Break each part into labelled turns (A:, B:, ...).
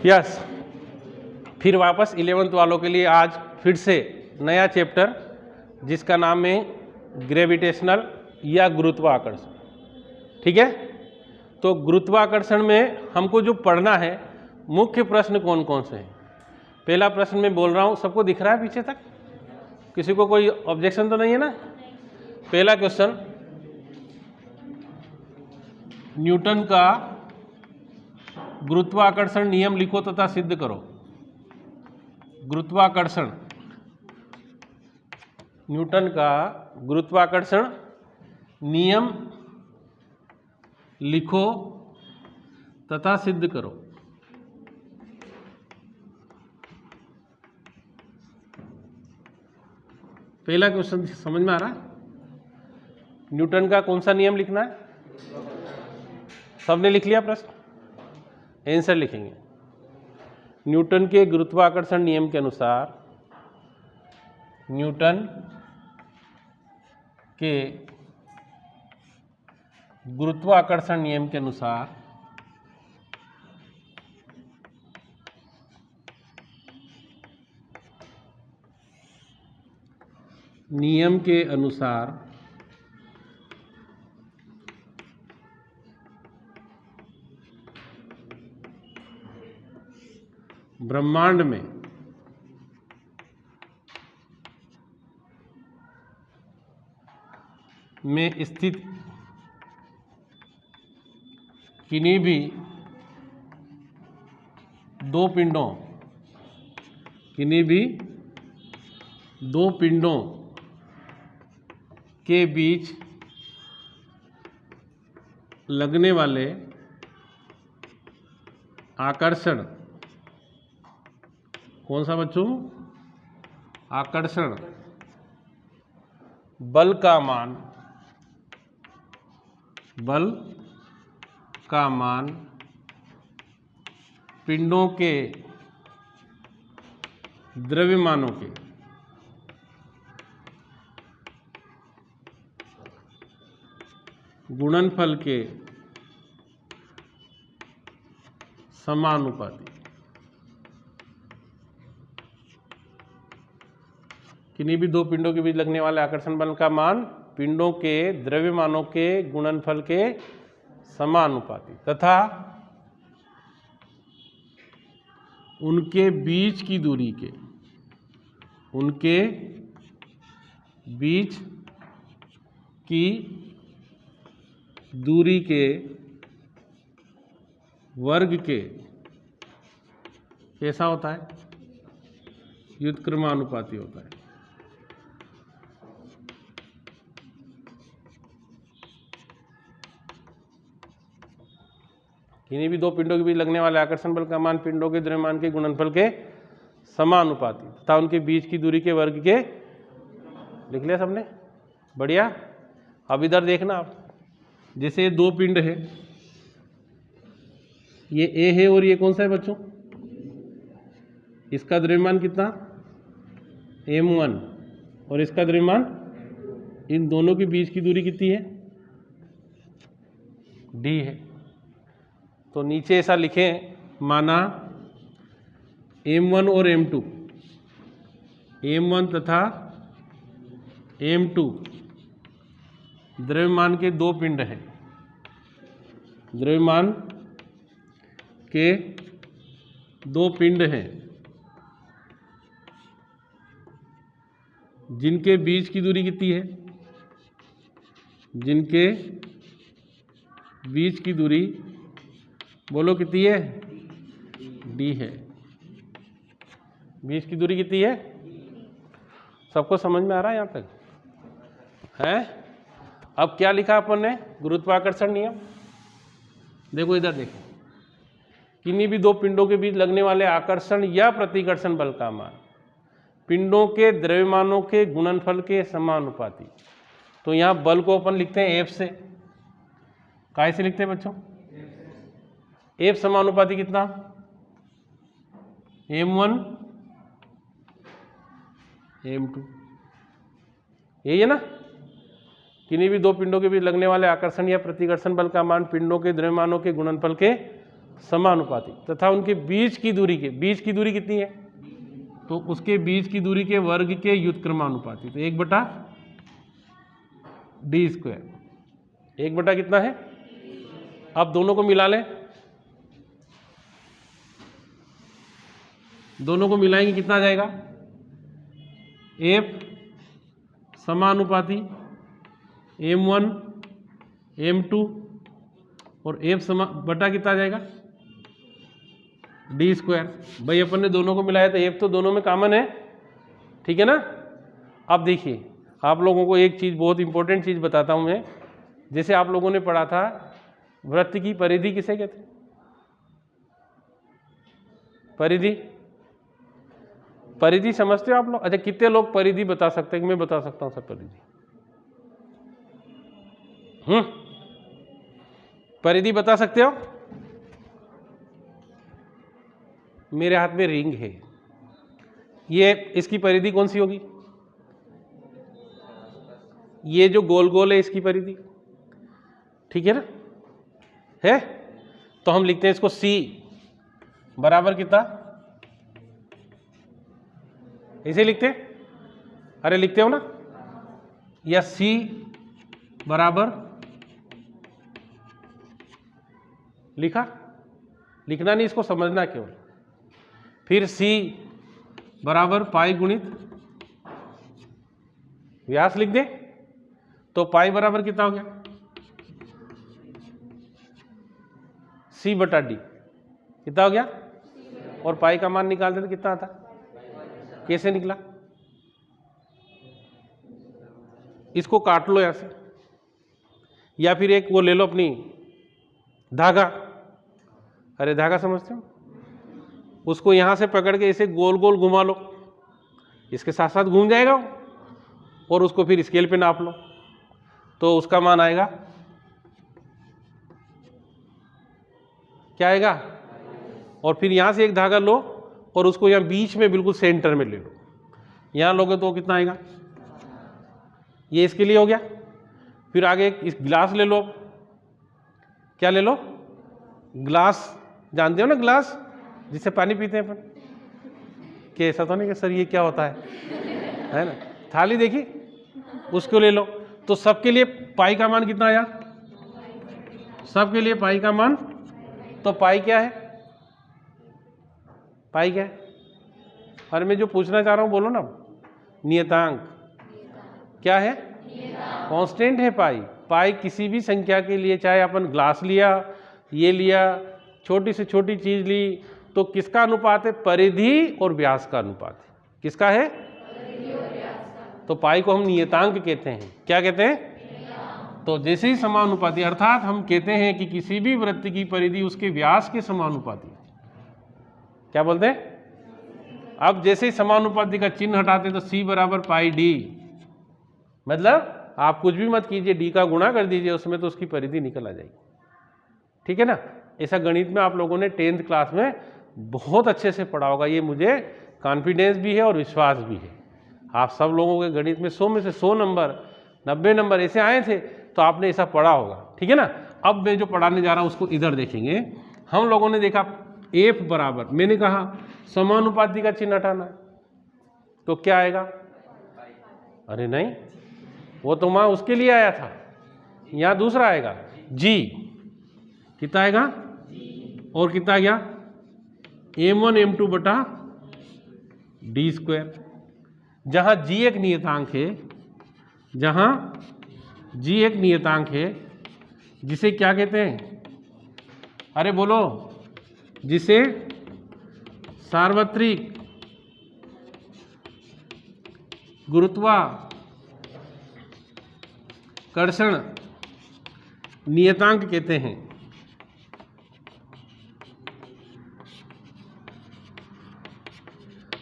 A: Yes, फिर वापस 11th वालों के लिए आज फिर से नया चैप्टर जिसका नाम है ग्रेविटेशनल या गुरुत्वाकर्षण। ठीक है, तो गुरुत्वाकर्षण में हमको जो पढ़ना है मुख्य प्रश्न कौन कौन से हैं। पहला प्रश्न मैं बोल रहा हूँ, सबको दिख रहा है पीछे तक? किसी को कोई ऑब्जेक्शन तो नहीं है ना? पहला क्वेश्चन, न्यूटन का गुरुत्वाकर्षण नियम लिखो तथा सिद्ध करो। गुरुत्वाकर्षण, न्यूटन का गुरुत्वाकर्षण नियम लिखो तथा सिद्ध करो। पहला क्वेश्चन समझ में आ रहा है? न्यूटन का कौन सा नियम लिखना है? सबने लिख लिया प्रश्न? आंसर लिखेंगे। न्यूटन के गुरुत्वाकर्षण नियम के अनुसार, न्यूटन के गुरुत्वाकर्षण नियम के अनुसार ब्रह्मांड में स्थित किन्हीं भी दो पिंडों के बीच लगने वाले आकर्षण, कौन सा बच्चों? आकर्षण बल का मान पिंडों के द्रव्यमानों के गुणनफल के समानुपाती। किन्हीं भी दो पिंडों के बीच लगने वाले आकर्षण बल का मान पिंडों के द्रव्यमानों के गुणनफल के समानुपाती तथा उनके बीच की दूरी के वर्ग के कैसा होता है? व्युत्क्रमानुपाती होता है। किन्हीं भी दो पिंडों के बीच लगने वाले आकर्षण बल का मान पिंडों के द्रव्यमान के गुणनफल के समानुपाती तथा उनके बीच की दूरी के वर्ग के। लिख लिया सबने? बढ़िया। अब इधर देखना आप, जैसे ये दो पिंड है, ये ए है और ये कौन सा है बच्चों? इसका द्रव्यमान कितना? m1 और इसका द्रव्यमान, इन दोनों के बीच की दूरी कितनी है? d है। तो नीचे ऐसा लिखें, माना m1 और m2, m1 तथा m2 द्रव्यमान के दो पिंड हैं। द्रव्यमान के दो पिंड हैं जिनके बीच की दूरी कितनी है? जिनके बीच की दूरी बोलो कितनी है? d है। बीच की दूरी कितनी है? सबको समझ में आ रहा है यहाँ तक? है? अब क्या लिखा अपन ने? गुरुत्वाकर्षण नियम। देखो इधर देखो, किन्हीं भी दो पिंडों के बीच लगने वाले आकर्षण या प्रतिकर्षण बल का मान पिंडों के द्रव्यमानों के गुणनफल के समानुपाती। तो यहाँ बल को अपन लिखते हैं F से। काय से लिखते हैं बच्चों? F समानुपाती कितना? m1 m2, यही है ना? किन्हीं भी दो पिंडों के बीच लगने वाले आकर्षण या प्रतिकर्षण बल का मान पिंडों के द्रव्यमानों के गुणनफल के समानुपाती तथा उनके बीच की दूरी कितनी है, तो उसके बीच की दूरी के वर्ग के व्युत्क्रमानुपाती, तो 1/d², 1 कितना है। अब दोनों को मिला लें, दोनों को मिलाएंगे कितना आ जाएगा, F समानुपाती M1 M2 और F बटा कितना आ जाएगा, d²। भाई अपन ने दोनों को मिलाया तो F तो दोनों में कॉमन है, ठीक है ना। अब देखिए आप लोगों को एक चीज़, बहुत इंपॉर्टेंट चीज़ बताता हूँ मैं। जैसे आप लोगों ने पढ़ा था वृत्त की परिधि किसे कहते हैं, परिधि समझते हो आप लोग। अच्छा कितने लोग परिधि बता सकते हैं कि मैं बता सकता हूँ सर परिधि, परिधि बता सकते हो। मेरे हाथ में रिंग है, ये इसकी परिधि कौन सी होगी, ये जो गोल गोल है इसकी परिधि, ठीक है ना, है। तो हम लिखते हैं इसको C बराबर कितना, ऐसे लिखते हैं, अरे लिखते हो ना, या C बराबर लिखना नहीं, इसको समझना केवल। फिर C बराबर पाई गुणित व्यास लिख दे, तो पाई बराबर कितना हो गया, C/d कितना हो गया, और पाई का मान निकालते तो कितना आता, कैसे निकला, इसको काट लो ऐसे, या फिर एक वो ले लो अपनी धागा, अरे धागा समझते हो, उसको यहां से पकड़ के इसे गोल गोल घुमा लो, इसके साथ साथ घूम जाएगा और उसको फिर स्केल पे नाप लो, तो उसका मान आएगा क्या आएगा, और फिर यहां से एक धागा लो और उसको यहां बीच में बिल्कुल सेंटर में ले लो, यहां लोगे तो कितना आएगा, ये इसके लिए हो गया। फिर आगे इस गिलास ले लो, क्या ले लो, ग्लास, जानते हो ना ग्लास जिससे पानी पीते हैं अपन, कि ऐसा तो नहीं कि सर ये क्या होता है ना, थाली देखी, उसको ले लो। तो सबके लिए पाई का मान कितना आया, सबके लिए पाई का मान, तो पाई क्या है, पाई क्या है, अरे मैं जो पूछना चाह रहा हूं बोलो ना, नियतांक क्या है, कांस्टेंट है पाई। पाई किसी भी संख्या के लिए, चाहे अपन ग्लास लिया, ये लिया, छोटी से छोटी चीज ली, तो किसका अनुपात है, परिधि और व्यास का अनुपात है, किसका है, परिधि और व्यास का। तो पाई को हम नियतांक कहते हैं, क्या कहते हैं, तो जैसे ही समानुपाती, अर्थात हम कहते हैं कि किसी भी वृत्त की परिधि उसके व्यास के समानुपाती, क्या बोलते हैं। अब जैसे ही समानुपाती का चिन्ह हटाते तो C बराबर पाई d, मतलब आप कुछ भी मत कीजिए, d का गुणा कर दीजिए उसमें, तो उसकी परिधि निकल आ जाएगी, ठीक है ना। ऐसा गणित में आप लोगों ने 10th क्लास में बहुत अच्छे से पढ़ा होगा, ये मुझे कॉन्फिडेंस भी है और विश्वास भी है। आप सब लोगों के गणित में 100 में से 100 नंबर, 90 नंबर ऐसे आए थे, तो आपने ऐसा पढ़ा होगा, ठीक है ना। अब मैं जो पढ़ाने जा रहा हूं उसको इधर देखेंगे। हम लोगों ने देखा F बराबर, मैंने कहा समानुपाती का चिन्ह हटाना, तो क्या आएगा, अरे नहीं, वो तो वहां उसके लिए आया था, यहां दूसरा आएगा G, कितना आएगा, और कितना आ गया, M1 M2 बटा d²। जहां G एक नियतांक है, जहां G एक नियतांक है, जिसे क्या कहते हैं, अरे बोलो, जिसे सार्वत्रिक गुरुत्वाकर्षण नियतांक कहते हैं।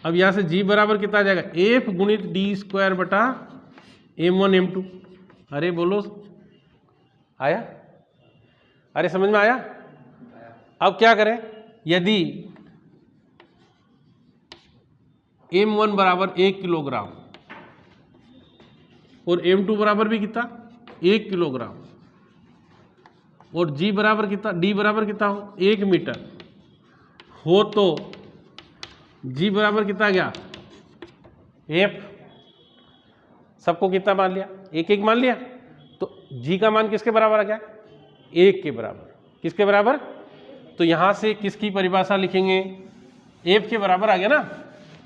A: अब यहां से G बराबर कितना आ जाएगा, F गुणित d² बटा M1 M2। अरे बोलो, आया, अरे समझ में आया। अब क्या करें, यदि M1 बराबर 1 किलोग्राम और M2 बराबर भी कितना, 1 किलोग्राम, और जी बराबर कितना, डी बराबर कितना हो 1 मीटर हो तो जी बराबर कितना गया एफ, सबको कितना मान लिया, 1 मान लिया, तो जी का मान किसके बराबर आ गया 1 के बराबर, किसके बराबर, तो यहां से किसकी परिभाषा लिखेंगे, एफ के बराबर आ गया ना,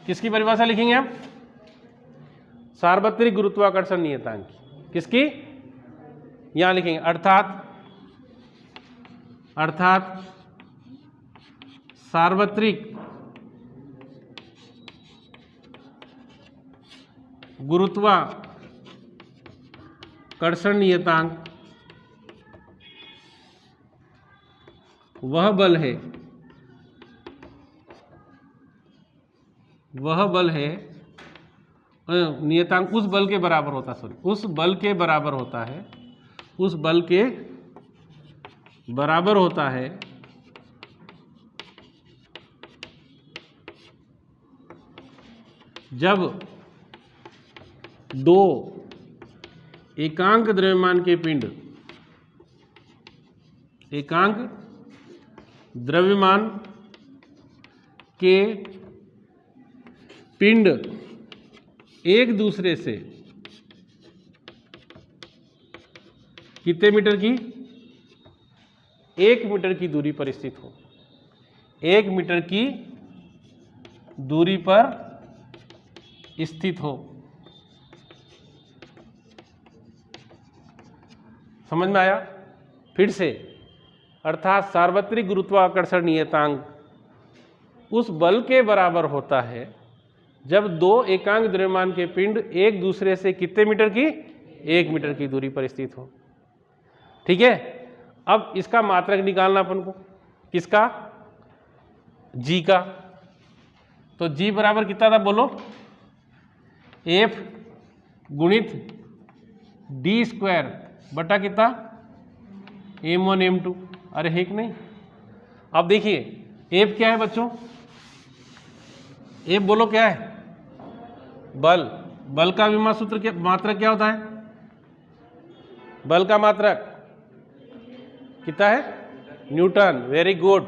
A: किसकी परिभाषा लिखेंगे हम, सार्वत्रिक गुरुत्वाकर्षण नियतांक की, किसकी, यहां लिखेंगे अर्थात सार्वत्रिक गुरुत्वाकर्षण नियतांक वह बल है नियतांक उस बल के बराबर होता है, उस बल के बराबर होता है जब दो एकांक द्रव्यमान के पिंड एक दूसरे से कितने मीटर की, 1 मीटर की दूरी पर स्थित हो, 1 मीटर की दूरी पर स्थित हो। समझ में आया, फिर से, अर्थात सार्वत्रिक गुरुत्वाकर्षण नियतांक उस बल के बराबर होता है जब दो एकांक द्रव्यमान के पिंड एक दूसरे से कितने मीटर की, 1 मीटर की दूरी पर स्थित हो। ठीक है, अब इसका मात्रक निकालना अपन को, किसका, जी का, तो जी बराबर कितना था बोलो, एफ गुणित डी स्क्वायर बटा कितना m1 m2, अरे है कि नहीं। अब देखिए एफ क्या है बच्चों, एफ बोलो क्या है, बल का विमा सूत्र क्या, मात्रक क्या होता है, बल का मात्रक कितना है, न्यूटन, वेरी गुड,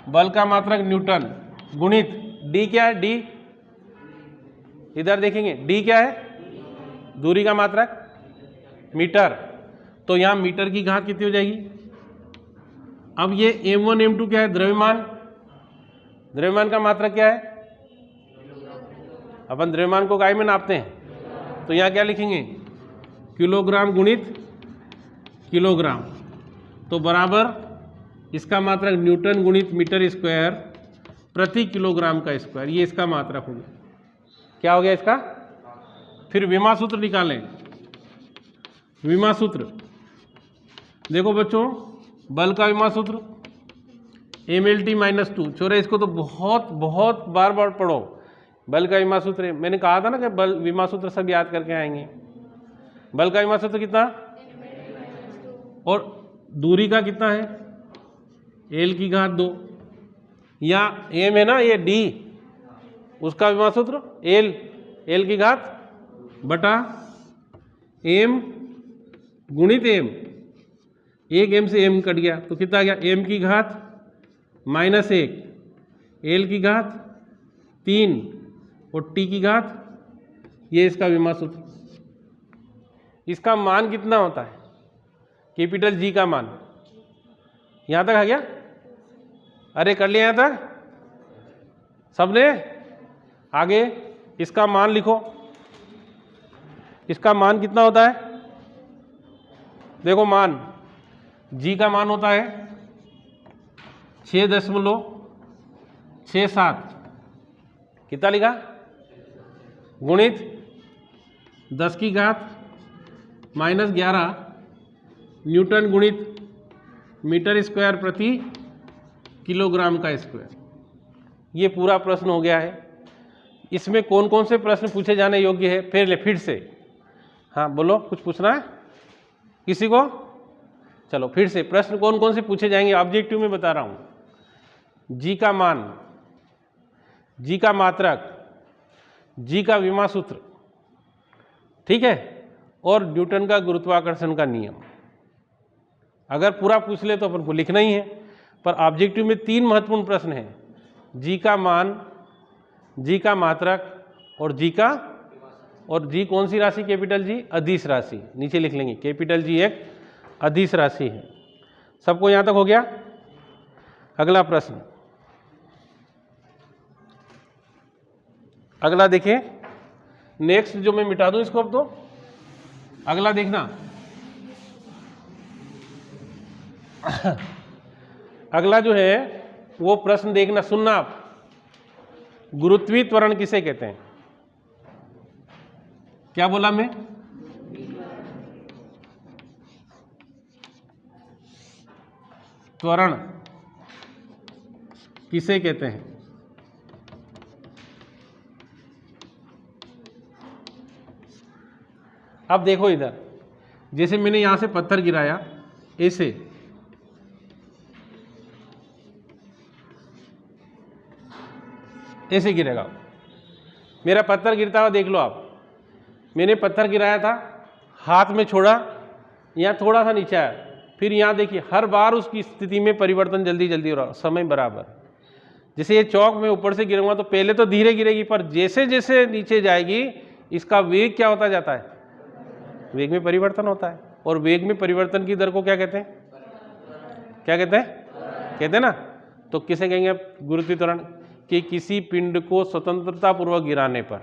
A: बल का मात्रक न्यूटन गुणित डी क्या है, डी इधर देखेंगे, डी क्या है, दूरी का मात्रक मीटर, तो यहां मीटर की घात कितनी हो जाएगी। अब ये m1 m2 क्या है, द्रव्यमान का मात्रक क्या है, अपन द्रव्यमान को इकाई में नापते हैं, तो यहां क्या लिखेंगे, किलोग्राम गुणित किलोग्राम, तो बराबर इसका मात्रक न्यूटन गुणित मीटर स्क्वायर प्रति किलोग्राम का स्क्वायर, ये इसका मात्रक हो गया, क्या हो गया इसका। फिर विमा सूत्र निकालें, विमा सूत्र देखो बच्चों, बल का विमा सूत्र mLT-2, छोरे इसको तो बहुत बार पढ़ो, बल का विमा सूत्र, मैंने कहा था ना कि बल विमा सूत्र सब याद करके आएंगे। बल का विमा सूत्र कितना, और दूरी का कितना है, l की घात 2, या m है ना ये d, उसका विमा सूत्र l की घात बटा m गुणित m, एक m से m कट गया तो कितना आ गया, m की घात -1, l की घात 3 और t की घात, ये इसका विमा सूत्र। इसका मान कितना होता है, कैपिटल G का मान, यहां तक आ गया, अरे कर लिया यहां तक सबने, आगे इसका मान लिखो, इसका मान कितना होता है, देखो मान G का मान होता है 6.67, कितना लिखा, गुणित 10 की घात -11 न्यूटन गुणित मीटर स्क्वायर प्रति किलोग्राम का स्क्वायर। ये पूरा प्रश्न हो गया है। इसमें कौन कौन से प्रश्न पूछे जाने योग्य है, फिर से, हाँ बोलो, कुछ पूछना है किसी को, चलो फिर से प्रश्न कौन कौन से पूछे जाएंगे, ऑब्जेक्टिव में बता रहा हूं, जी का मान, जी का मात्रक, जी का विमा सूत्र, ठीक है, और न्यूटन का गुरुत्वाकर्षण का नियम, अगर पूरा पूछ ले तो अपन को लिखना ही है, पर ऑब्जेक्टिव में 3 महत्वपूर्ण प्रश्न हैं, जी का मान, जी का मात्रक और जी कौन सी राशि कैपिटल जी? अदिश राशि। नीचे लिख लेंगे कैपिटल जी एक अदिश राशि है। सबको यहां तक हो गया? अगला प्रश्न, अगला देखिए, नेक्स्ट जो मैं मिटा दूं इसको अब, तो अगला देखना। अगला जो है वो प्रश्न देखना, सुनना आप। गुरुत्वीय त्वरण किसे कहते हैं? क्या बोला मैं? त्वरण किसे कहते हैं? अब देखो इधर, जैसे मैंने यहां से पत्थर गिराया ऐसे गिरेगा। मेरा पत्थर गिरता हुआ देख लो आप, मैंने पत्थर गिराया था, हाथ में छोड़ा, यहाँ थोड़ा सा नीचे आया, फिर यहाँ देखिए हर बार उसकी स्थिति में परिवर्तन जल्दी जल्दी हो रहा, समय बराबर। जैसे ये चौक में ऊपर से गिरूंगा तो पहले तो धीरे गिरेगी, पर जैसे जैसे नीचे जाएगी इसका वेग क्या होता जाता है? वेग में परिवर्तन होता है। और वेग में परिवर्तन की दर को क्या कहते हैं? क्या कहते हैं? कहते हैं ना। तो किसे कहेंगे आप? गुरुत्वीय त्वरण। कि किसी पिंड को स्वतंत्रता पूर्वक गिराने पर,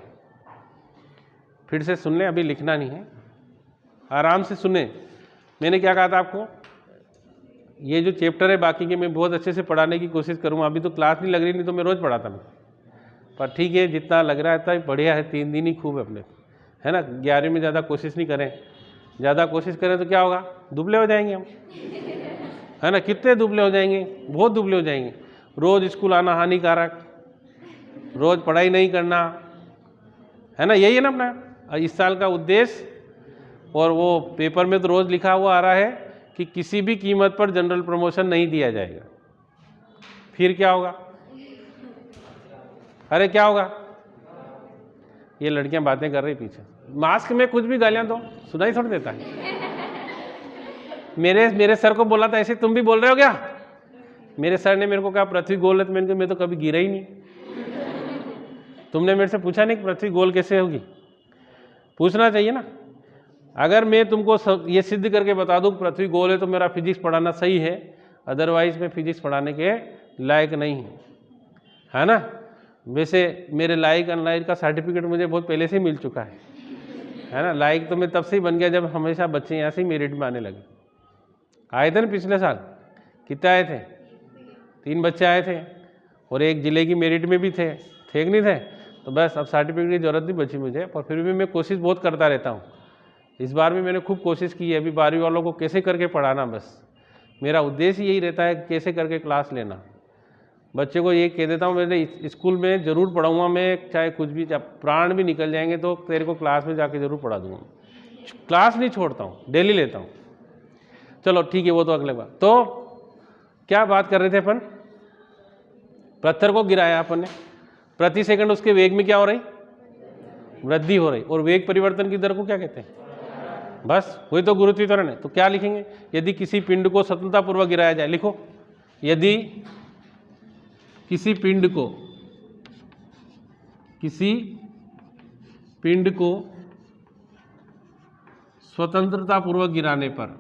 A: फिर से सुन लें, अभी लिखना नहीं है, आराम से सुने। मैंने क्या कहा था आपको? ये जो चैप्टर है बाकी के मैं बहुत अच्छे से पढ़ाने की कोशिश करूँगा। अभी तो क्लास नहीं लग रही, नहीं तो मैं रोज़ पढ़ाता मैं, पर ठीक है जितना लग रहा है इतना बढ़िया है। 3 दिन ही खूब है अपने, है ना। 11वीं में ज़्यादा कोशिश नहीं करें, ज़्यादा कोशिश करें तो क्या होगा? दुबले हो जाएंगे हम, है ना। कितने दुबले हो जाएंगे? बहुत दुबले हो जाएंगे। रोज़ स्कूल आना हानिकारक, रोज़ पढ़ाई नहीं करना, है ना, यही है ना अपना इस साल का उद्देश्य। और वो पेपर में तो रोज़ लिखा हुआ आ रहा है कि किसी भी कीमत पर जनरल प्रमोशन नहीं दिया जाएगा। फिर क्या होगा? अरे क्या होगा? ये लड़कियां बातें कर रही पीछे, मास्क में कुछ भी गालियां दो सुनाई थोड़ी देता है। मेरे सर को बोला था ऐसे तुम भी बोल रहे हो क्या? मेरे सर ने मेरे को कहा पृथ्वी गोल है, तो मैंने कहा मैं तो कभी गिरा ही नहीं। तुमने मेरे से पूछा नहीं कि पृथ्वी गोल कैसे होगी? पूछना चाहिए ना। अगर मैं तुमको ये सिद्ध करके बता दूं कि पृथ्वी गोल है तो मेरा फिजिक्स पढ़ाना सही है, अदरवाइज मैं फिजिक्स पढ़ाने के लायक नहीं हूँ, है ना। वैसे मेरे लायक अनलायक का सर्टिफिकेट मुझे बहुत पहले से ही मिल चुका है ना। लायक तो मैं तब से ही बन गया जब हमेशा बच्चे यहाँ से ही मेरिट में आने लगे। आए थे ना पिछले साल? कितने आए थे? 3 बच्चे आए थे, और एक जिले की मेरिट में भी थे कि नहीं थे? तो बस अब सर्टिफिकेट की ज़रूरत नहीं बची मुझे, पर फिर भी मैं कोशिश बहुत करता रहता हूँ। इस बार भी मैंने खूब कोशिश की है, अभी 12वीं वालों को कैसे करके पढ़ाना, बस मेरा उद्देश्य यही रहता है कैसे करके क्लास लेना। बच्चे को ये कह देता हूँ मैंने स्कूल में ज़रूर पढ़ाऊँगा मैं, चाहे कुछ भी, चाहे प्राण भी निकल जाएंगे तो तेरे को क्लास में जाके ज़रूर पढ़ा दूँगा। क्लास नहीं छोड़ता हूँ, डेली लेता हूँ। चलो ठीक है, वो तो अगले बार। तो क्या बात कर रहे थे अपन? पत्थर को गिराया अपन ने, प्रति सेकंड उसके वेग में क्या हो रही? वृद्धि हो रही। और वेग परिवर्तन की दर को क्या कहते हैं? बस वही तो गुरुत्वीय त्वरण है। तो क्या लिखेंगे? यदि किसी पिंड को स्वतंत्रतापूर्वक गिराया जाए, लिखो, यदि किसी पिंड को स्वतंत्रतापूर्वक गिराने पर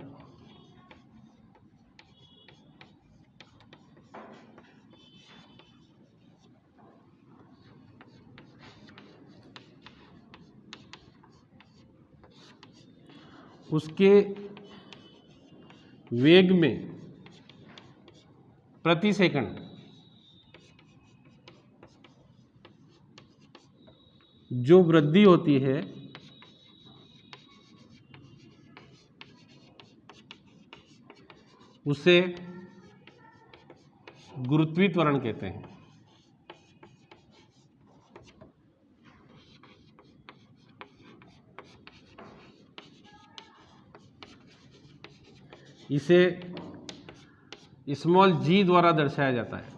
A: उसके वेग में प्रति सेकंड जो वृद्धि होती है उसे गुरुत्वीय त्वरण कहते हैं। इसे स्मॉल g द्वारा दर्शाया जाता है।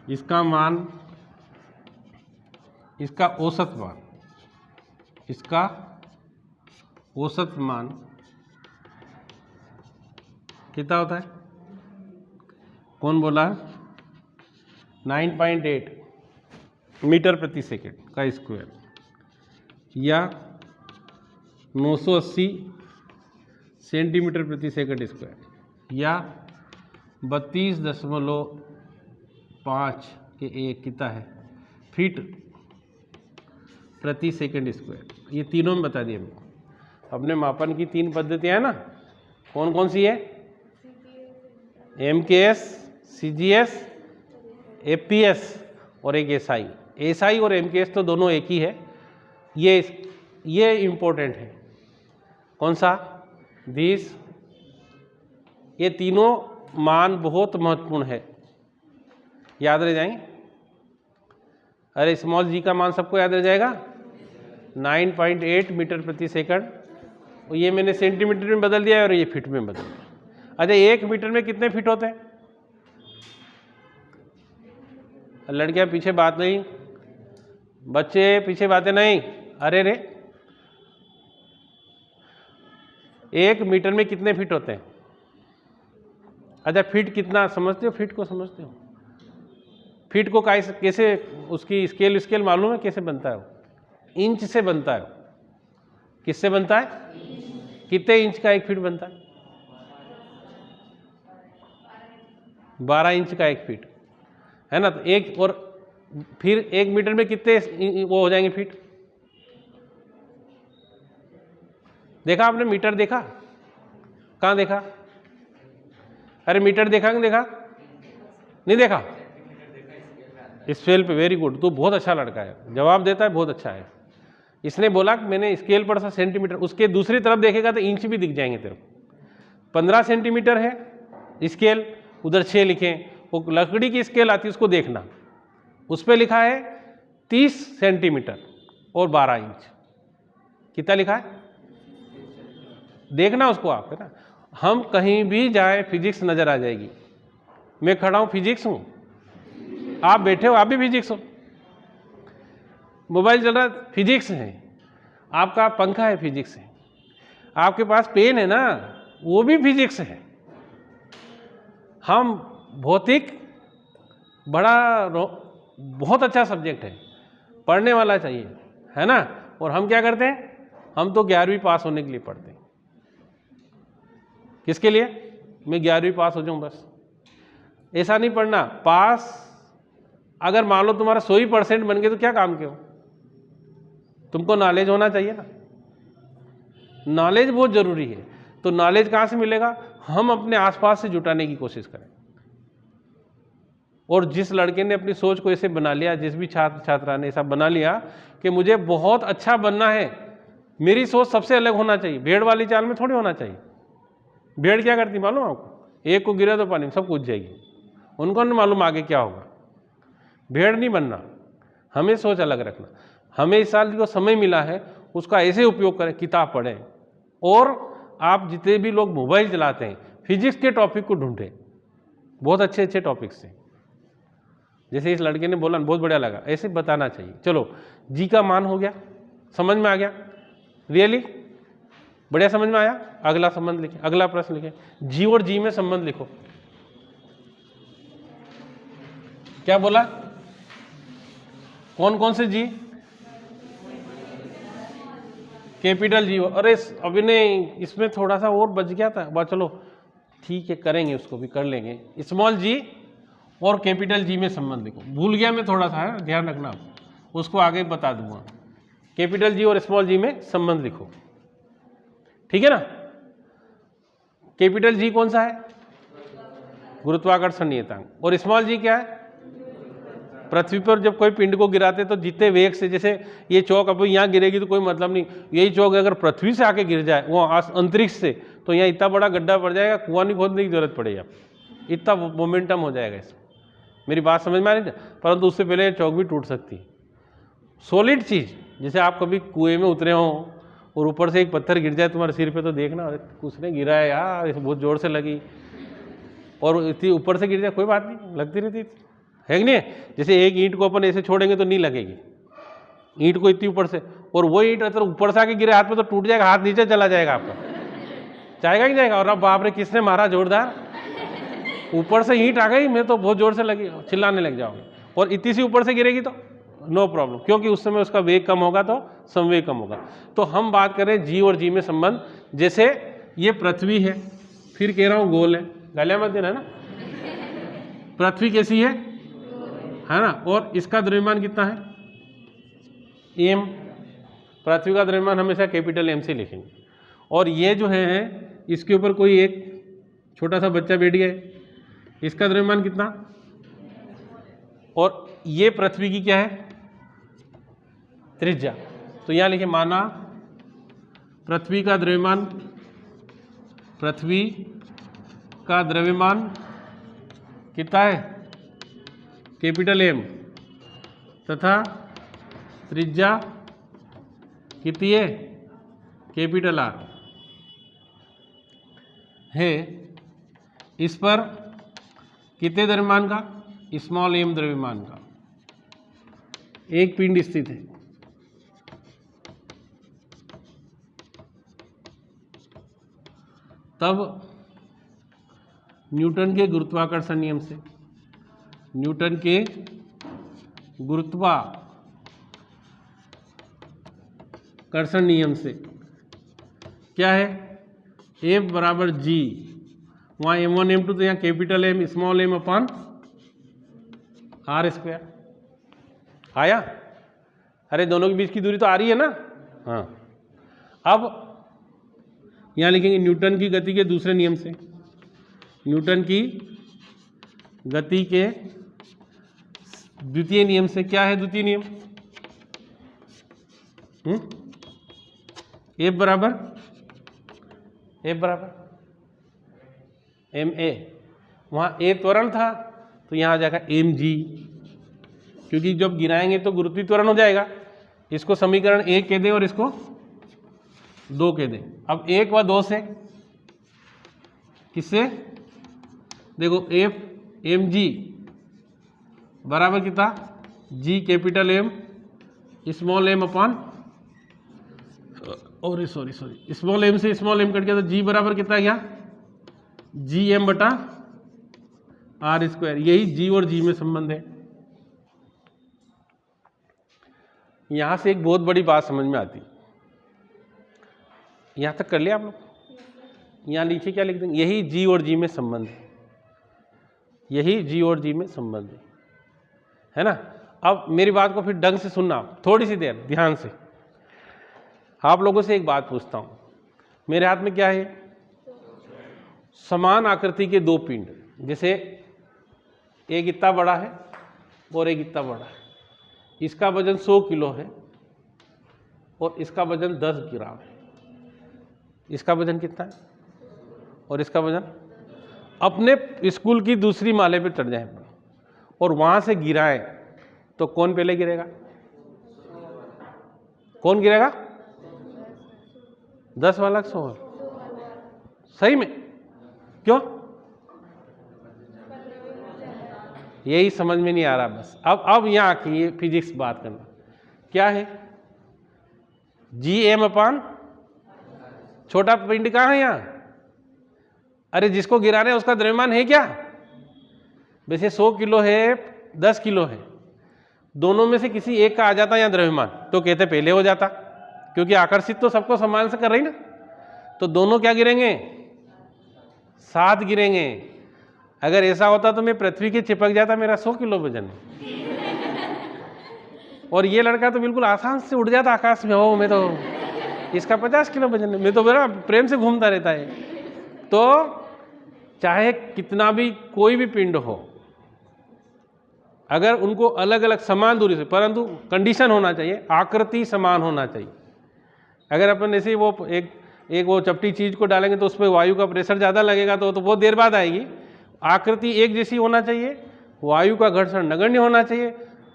A: इसका मान इसका औसत मान, इसका औसत मान कितना होता है? कौन बोला? 9.8 मीटर प्रति सेकंड का स्क्वायर या 980 सेंटीमीटर प्रति सेकंड स्क्वायर या 32.5 के एक कितना है फीट प्रति सेकंड स्क्वायर। ये तीनों में बता दिए हमको। अपने मापन की 3 पद्धतियाँ हैं ना, कौन कौन सी है? MKS, CGS, APS और एक SI। SI और MKS तो दोनों एक ही है। ये इम्पोर्टेंट है। कौन सा? दिस। ये तीनों मान बहुत महत्वपूर्ण है, याद रह जाएंगे। अरे स्मॉल g का मान सबको याद रह जाएगा, 9.8 मीटर प्रति सेकंड। और ये मैंने सेंटीमीटर में बदल दिया और ये फीट में बदल दिया। अच्छा, 1 मीटर में कितने फीट होते हैं? लड़कियां पीछे बात नहीं, बच्चे पीछे बातें नहीं। अरे रे, 1 मीटर में कितने फीट होते हैं? अच्छा, फीट कितना समझते हो? फीट को समझते हो? फीट को कैसे उसकी स्केल मालूम है कैसे बनता है? इंच से बनता है। किससे बनता है? कितने इंच का 1 फीट बनता है? 12 इंच का 1 फीट है ना। तो एक और फिर 1 मीटर में कितने वो हो जाएंगे फीट? देखा आपने मीटर? देखा? कहाँ देखा? अरे मीटर देखा कि देखा? नहीं देखा? स्केल पे। वेरी गुड, तू बहुत अच्छा लड़का है, जवाब देता है, बहुत अच्छा है। इसने बोला कि मैंने स्केल पर सा सेंटीमीटर, उसके दूसरी तरफ देखेगा तो इंच भी दिख जाएंगे तेरे को। 15 सेंटीमीटर है स्केल, उधर 6 लिखे। वो लकड़ी की स्केल आती है, उसको देखना, उस पर लिखा है 30 सेंटीमीटर और 12 इंच। कितना लिखा है? देखना उसको आप, है ना। हम कहीं भी जाए फिजिक्स नजर आ जाएगी। मैं खड़ा हूं, फिजिक्स हूं। आप बैठे हो, आप भी फिजिक्स हो। मोबाइल चल रहा है, फिजिक्स है। आपका पंखा है, फिजिक्स है। आपके पास पेन है ना, वो भी फिजिक्स है। हम भौतिक बहुत अच्छा सब्जेक्ट है, पढ़ने वाला चाहिए, है ना। और हम क्या करते हैं? हम तो 11वीं पास होने के लिए पढ़ते हैं। किसके लिए? मैं 11वीं पास हो जाऊं बस। ऐसा नहीं पढ़ना। पास अगर मान लो तुम्हारा 100% बन गए तो क्या काम के हो? तुमको नॉलेज होना चाहिए ना। नॉलेज बहुत जरूरी है। तो नॉलेज कहाँ से मिलेगा? हम अपने आसपास से जुटाने की कोशिश करें। और जिस लड़के ने अपनी सोच को ऐसे बना लिया, जिस भी छात्र छात्रा ने ऐसा बना लिया कि मुझे बहुत अच्छा बनना है, मेरी सोच सबसे अलग होना चाहिए, भेड़ वाली चाल में थोड़ी होना चाहिए। भेड़ क्या करती मालूम आपको? एक को गिरा तो पानी में सब कूद जाएगी, उनको नहीं मालूम आगे क्या होगा। भेड़ नहीं बनना, हमें सोच अलग रखना। हमें इस साल जो समय मिला है उसका ऐसे उपयोग करें, किताब पढ़ें। और आप जितने भी लोग मोबाइल चलाते हैं, फिजिक्स के टॉपिक को ढूंढें, बहुत अच्छे अच्छे टॉपिक्स हैं। जैसे इस लड़के ने बोला, बहुत बढ़िया लगा, ऐसे बताना चाहिए। चलो, जी का मान हो गया, समझ में आ गया? रियली बढ़िया समझ में आया? अगला संबंध लिखें, अगला प्रश्न लिखें। जी और जी में संबंध लिखो। क्या बोला? कौन कौन से जी? Capital G. अरे अभी नहीं, इसमें थोड़ा सा और बच गया था, बस चलो ठीक है, करेंगे, उसको भी कर लेंगे। स्मॉल जी और कैपिटल जी में संबंध लिखो। भूल गया मैं थोड़ा सा, है, ध्यान रखना, उसको आगे बता दूंगा। कैपिटल जी और स्मॉल जी में संबंध लिखो, ठीक है ना। कैपिटल जी कौन सा है? गुरुत्वाकर्षण नियतांक। और स्मॉल जी क्या है? पृथ्वी पर जब कोई पिंड को गिराते तो जितने वेग से, जैसे ये चौक अब यहाँ गिरेगी तो कोई मतलब नहीं, यही चौक अगर पृथ्वी से आके गिर जाए वो अंतरिक्ष से, तो यहाँ इतना बड़ा गड्ढा पड़ जाएगा, कुआं नहीं खोदने की जरूरत पड़ेगी, इतना मोमेंटम हो जाएगा इसमें। मेरी बात समझ में आ रही है? परंतु उससे पहले चौक भी टूट सकती है। सॉलिड चीज़, जैसे आप कभी कुएं में उतरे हो और ऊपर से एक पत्थर गिर जाए तुम्हारे सिर पे, तो देखना उसने गिरा है यार, बहुत जोर से लगी, और इतनी ऊपर से गिर जाए कोई बात नहीं, लगती रहती है कि नहीं? जैसे एक ईंट को अपन ऐसे छोड़ेंगे तो नहीं लगेगी, ईंट को इतनी ऊपर से, और वो ईंट अगर ऊपर से आके गिरे हाथ में तो टूट जाएगा, हाथ नीचे चला जाएगा आपका, जाएगा कि जाएगा। और अब बाप रे किसने मारा जोरदार, ऊपर से ईंट आ गई, मैं तो बहुत जोर से लगी, चिल्लाने लग जाओगे। और इतनी सी ऊपर से गिरेगी तो नो प्रॉब्लम, क्योंकि उस समय उसका वेग कम होगा तो संवेग कम होगा। तो हम बात करें जी और जी में संबंध, जैसे ये पृथ्वी है, फिर कह रहा हूं गोल है, गालियां मत देना ना, पृथ्वी कैसी है ना, और इसका द्रव्यमान कितना है एम, पृथ्वी का द्रव्यमान हमेशा कैपिटल एम से लिखेंगे। और ये जो है इसके ऊपर कोई एक छोटा सा बच्चा बैठ गया है, इसका द्रव्यमान कितना, और ये पृथ्वी की क्या है त्रिज्या। तो यहां लिखे माना पृथ्वी का द्रव्यमान, पृथ्वी का द्रव्यमान कितना है कैपिटल एम, तथा त्रिज्या कितनी है कैपिटल आर है। इस पर कितने द्रव्यमान का, स्मॉल एम द्रव्यमान का एक पिंड स्थित है। तब न्यूटन के गुरुत्वाकर्षण नियम से, न्यूटन के गुरुत्वाकर्षण नियम से क्या है, F बराबर जी, वहाँ M1 M2 तो यहाँ capital M small M upon R square आया। अरे दोनों के बीच की दूरी तो आ रही है ना। हाँ, अब यहाँ लिखेंगे न्यूटन की गति के दूसरे नियम से, न्यूटन की गति के द्वितीय नियम से। क्या है द्वितीय नियम, F बराबर एम ए, वहाँ ए त्वरण था तो यहाँ आ जाएगा एम जी, क्योंकि जब गिराएंगे तो गुरुत्वीय त्वरण हो जाएगा। इसको समीकरण 1 कह दें और इसको 2 कह दें। अब 1 व 2 से किससे, देखो एफ एम जी बराबर कितना, G capital M small M upon, और सॉरी स्मॉल एम से स्मॉल एम कट गया तो जी बराबर कितना गया, जी एम बटा आर स्क्वायर। यही जी और जी में संबंध है। यहां से एक बहुत बड़ी बात समझ में आती, यहां तक कर लिया आप लोग, यहां नीचे क्या लिख देंगे, यही जी और जी में संबंध है, यही जी और जी में संबंध है ना। अब मेरी बात को फिर ढंग से सुनना, थोड़ी सी देर ध्यान से। आप लोगों से एक बात पूछता हूं, मेरे हाथ में क्या है, समान आकृति के दो पिंड, जैसे एक इतना बड़ा है और एक इतना बड़ा है, इसका वजन 100 किलो है और इसका वजन 10 ग्राम है। इसका वजन कितना है और इसका वजन, अपने स्कूल की दूसरी माले पे चढ़ जाए और वहां से गिराए तो कौन पहले गिरेगा, कौन गिरेगा, 10 वाला 100 वाला, सही में, क्यों, यही समझ में नहीं आ रहा बस। अब यहां की ये फिजिक्स बात करना, क्या है, जी एम अपान छोटा पिंड कहाँ है यहां, अरे जिसको गिरा रहे हैं उसका द्रव्यमान है क्या, वैसे 100 किलो है 10 किलो है, दोनों में से किसी एक का आ जाता यहाँ द्रव्यमान तो कहते पहले हो जाता, क्योंकि आकर्षित तो सबको समान से कर रही ना, तो दोनों क्या गिरेंगे, साथ गिरेंगे। अगर ऐसा होता तो मैं पृथ्वी के चिपक जाता, मेरा 100 किलो वजन और ये लड़का तो बिल्कुल आसान से उड़ जाता आकाश में, हो मैं तो इसका 50 किलो वजन है, मैं तो बड़ा प्रेम से घूमता रहता है। तो चाहे कितना भी कोई भी पिंड हो, अगर उनको अलग अलग समान दूरी से, परंतु कंडीशन होना चाहिए आकृति समान होना चाहिए। अगर अपन ऐसे वो एक वो चपटी चीज को डालेंगे तो उस पर वायु का प्रेशर ज़्यादा लगेगा तो बहुत देर बाद आएगी। आकृति एक जैसी होना चाहिए, वायु का घर्षण नगण्य होना चाहिए,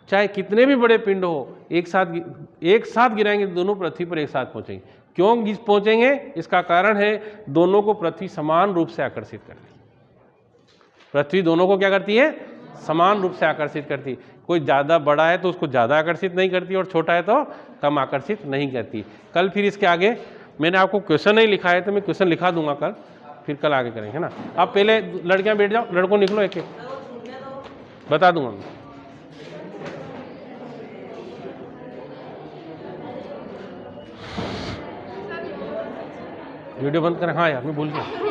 A: चाहे कितने भी बड़े पिंड हो, एक साथ गिराएंगे तो दोनों पृथ्वी पर एक साथ पहुंचेंगे। क्यों पहुंचेंगे, इसका कारण है दोनों को पृथ्वी समान रूप से आकर्षित करती है। पृथ्वी दोनों को क्या करती है, समान रूप से आकर्षित करती है। कोई ज़्यादा बड़ा है तो उसको ज़्यादा आकर्षित नहीं करती और छोटा है तो कम आकर्षित नहीं करती। कल फिर इसके आगे मैंने आपको क्वेश्चन नहीं लिखा है तो मैं क्वेश्चन लिखा दूंगा कल, फिर कल आगे करेंगे, है ना। आप पहले लड़कियां बैठ जाओ, लड़कों निकलो एक एक, बता दूंगा मैं। वीडियो बंद करें। हाँ यार मैं भूल गया।